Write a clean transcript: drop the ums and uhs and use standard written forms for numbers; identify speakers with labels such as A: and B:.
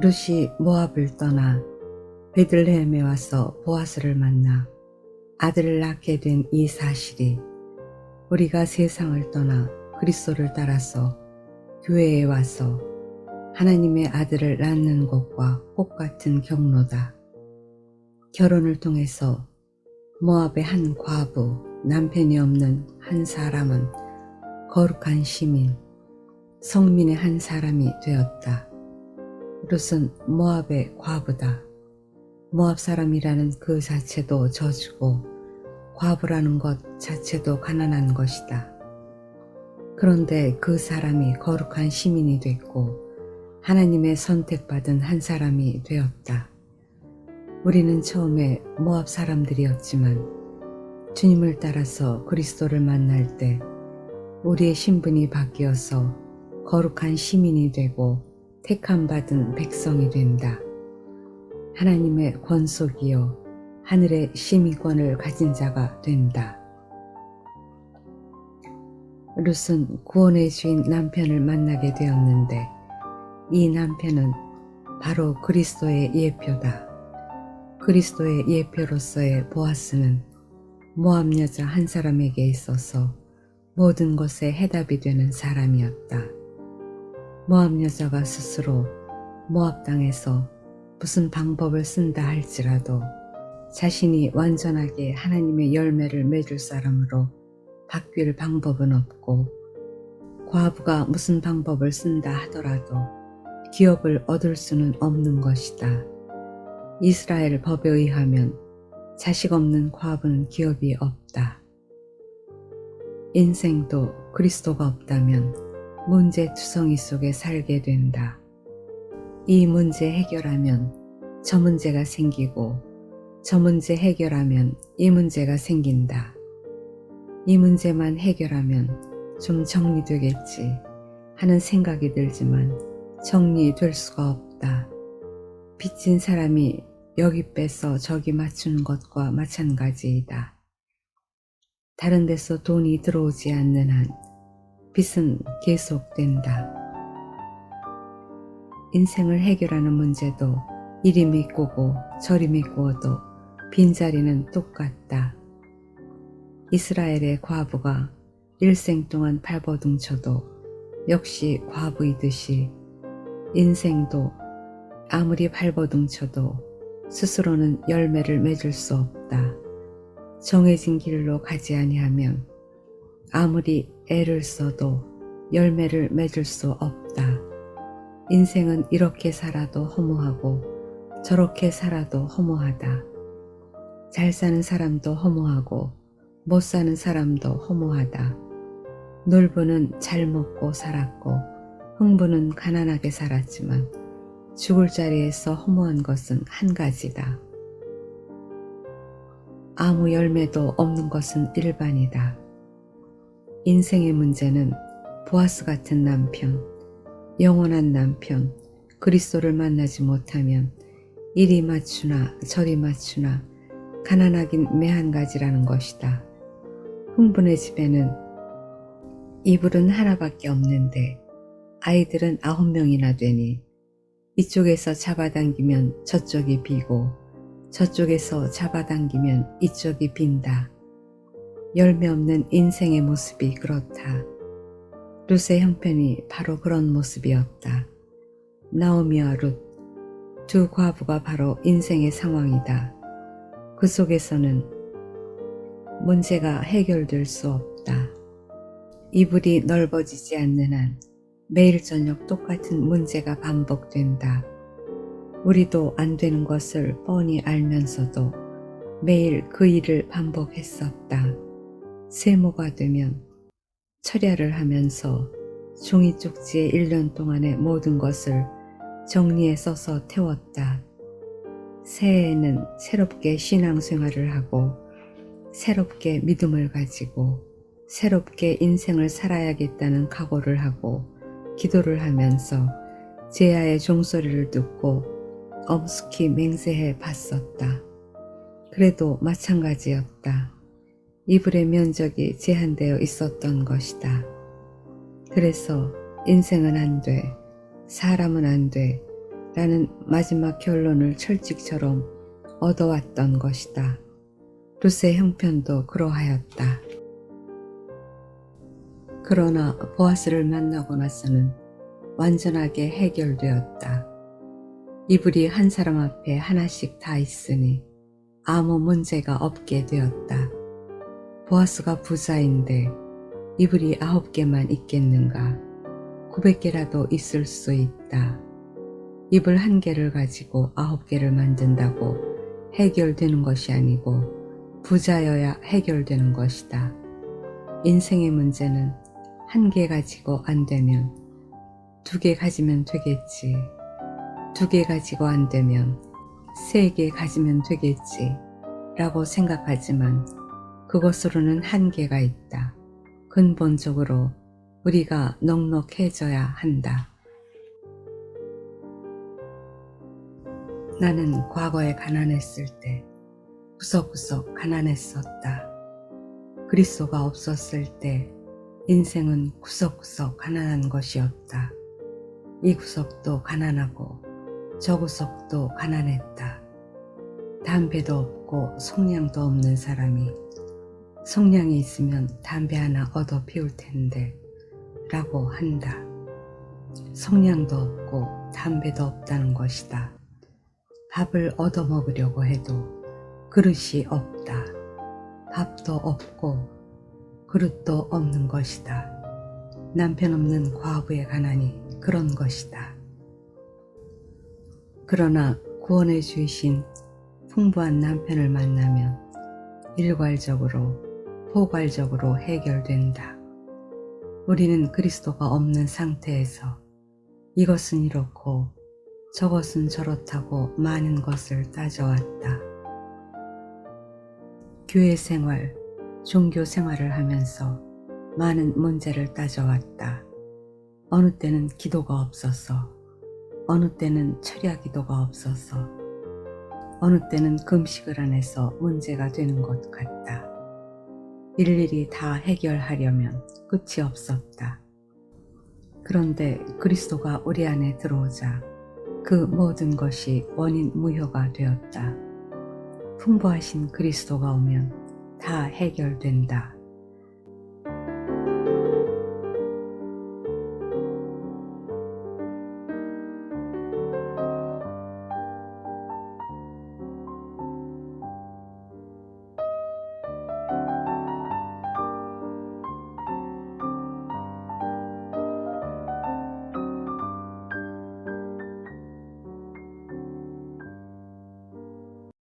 A: 룻이 모압을 떠나 베들레헴에 와서 보아스를 만나 아들을 낳게 된 이 사실이 우리가 세상을 떠나 그리스도를 따라서 교회에 와서 하나님의 아들을 낳는 것과 똑같은 경로다. 결혼을 통해서 모압의 한 과부, 남편이 없는 한 사람은 거룩한 시민, 성민의 한 사람이 되었다. 룻은 모압의 과부다. 모압 사람이라는 그 자체도 저주고 과부라는 것 자체도 가난한 것이다. 그런데 그 사람이 거룩한 시민이 됐고 하나님의 선택받은 한 사람이 되었다. 우리는 처음에 모압 사람들이었지만 주님을 따라서 그리스도를 만날 때 우리의 신분이 바뀌어서 거룩한 시민이 되고 택함받은 백성이 된다. 하나님의 권속이요 하늘의 시민권을 가진 자가 된다. 룻은 구원의 주인 남편을 만나게 되었는데 이 남편은 바로 그리스도의 예표다. 그리스도의 예표로서의 보아스는 모압 여자 한 사람에게 있어서 모든 것에 해답이 되는 사람이었다. 모압 여자가 스스로 모압 땅에서 무슨 방법을 쓴다 할지라도 자신이 완전하게 하나님의 열매를 맺을 사람으로 바뀔 방법은 없고 과부가 무슨 방법을 쓴다 하더라도 기업을 얻을 수는 없는 것이다. 이스라엘 법에 의하면 자식 없는 과부는 기업이 없다. 인생도 그리스도가 없다면 문제투성이 속에 살게 된다. 이 문제 해결하면 저 문제가 생기고 저 문제 해결하면 이 문제가 생긴다. 이 문제만 해결하면 좀 정리되겠지 하는 생각이 들지만 정리될 수가 없다. 빚진 사람이 여기 빼서 저기 맞추는 것과 마찬가지이다. 다른 데서 돈이 들어오지 않는 한 빚은 계속된다. 인생을 해결하는 문제도 이리 메꾸고 저리 메꾸어도 빈자리는 똑같다. 이스라엘의 과부가 일생 동안 발버둥쳐도 역시 과부이듯이 인생도 아무리 발버둥쳐도 스스로는 열매를 맺을 수 없다. 정해진 길로 가지 아니하면 아무리 애를 써도 열매를 맺을 수 없다. 인생은 이렇게 살아도 허무하고 저렇게 살아도 허무하다. 잘 사는 사람도 허무하고 못 사는 사람도 허무하다. 놀부는 잘 먹고 살았고 흥부는 가난하게 살았지만 죽을 자리에서 허무한 것은 한 가지다. 아무 열매도 없는 것은 일반이다. 인생의 문제는 보아스 같은 남편, 영원한 남편, 그리스도를 만나지 못하면 이리 맞추나 저리 맞추나 가난하긴 매한 가지라는 것이다. 흥분의 집에는 이불은 하나밖에 없는데 아이들은 9명이나 되니 이쪽에서 잡아당기면 저쪽이 비고 저쪽에서 잡아당기면 이쪽이 빈다. 열매 없는 인생의 모습이 그렇다. 룻의 형편이 바로 그런 모습이었다. 나오미와 룻, 두 과부가 바로 인생의 상황이다. 그 속에서는 문제가 해결될 수 없다. 이불이 넓어지지 않는 한 매일 저녁 똑같은 문제가 반복된다. 우리도 안 되는 것을 뻔히 알면서도 매일 그 일을 반복했었다. 세모가 되면 철야를 하면서 종이 쪽지에 1년 동안의 모든 것을 정리해 써서 태웠다. 새해에는 새롭게 신앙생활을 하고 새롭게 믿음을 가지고 새롭게 인생을 살아야겠다는 각오를 하고 기도를 하면서 제야의 종소리를 듣고 엄숙히 맹세해 봤었다. 그래도 마찬가지였다. 이불의 면적이 제한되어 있었던 것이다. 그래서 인생은 안 돼, 사람은 안 돼, 라는 마지막 결론을 철칙처럼 얻어왔던 것이다. 룻의 형편도 그러하였다. 그러나 보아스를 만나고 나서는 완전하게 해결되었다. 이불이 한 사람 앞에 하나씩 다 있으니 아무 문제가 없게 되었다. 보아스가 부자인데 이불이 9개만 있겠는가? 900개라도 있을 수 있다. 이불 1개를 가지고 9개를 만든다고 해결되는 것이 아니고 부자여야 해결되는 것이다. 인생의 문제는 1개 가지고 안 되면 2개 가지면 되겠지. 2개 가지고 안 되면 3개 가지면 되겠지. 라고 생각하지만 그것으로는 한계가 있다. 근본적으로 우리가 넉넉해져야 한다. 나는 과거에 가난했을 때 구석구석 가난했었다. 그리스도가 없었을 때 인생은 구석구석 가난한 것이었다. 이 구석도 가난하고 저 구석도 가난했다. 담배도 없고 속량도 없는 사람이 속량이 있으면 담배 하나 얻어 피울 텐데 라고 한다. 속량도 없고 담배도 없다는 것이다. 밥을 얻어 먹으려고 해도 그릇이 없다. 밥도 없고 그릇도 없는 것이다. 남편 없는 과부의 가난이 그런 것이다. 그러나 구원해 주신 풍부한 남편을 만나면 일괄적으로 포괄적으로 해결된다. 우리는 그리스도가 없는 상태에서 이것은 이렇고 저것은 저렇다고 많은 것을 따져왔다. 교회 생활, 종교 생활을 하면서 많은 문제를 따져왔다. 어느 때는 기도가 없어서, 어느 때는 철야 기도가 없어서, 어느 때는 금식을 안 해서 문제가 되는 것 같다. 일일이 다 해결하려면 끝이 없었다. 그런데 그리스도가 우리 안에 들어오자 그 모든 것이 원인 무효가 되었다. 풍부하신 그리스도가 오면 다 해결된다.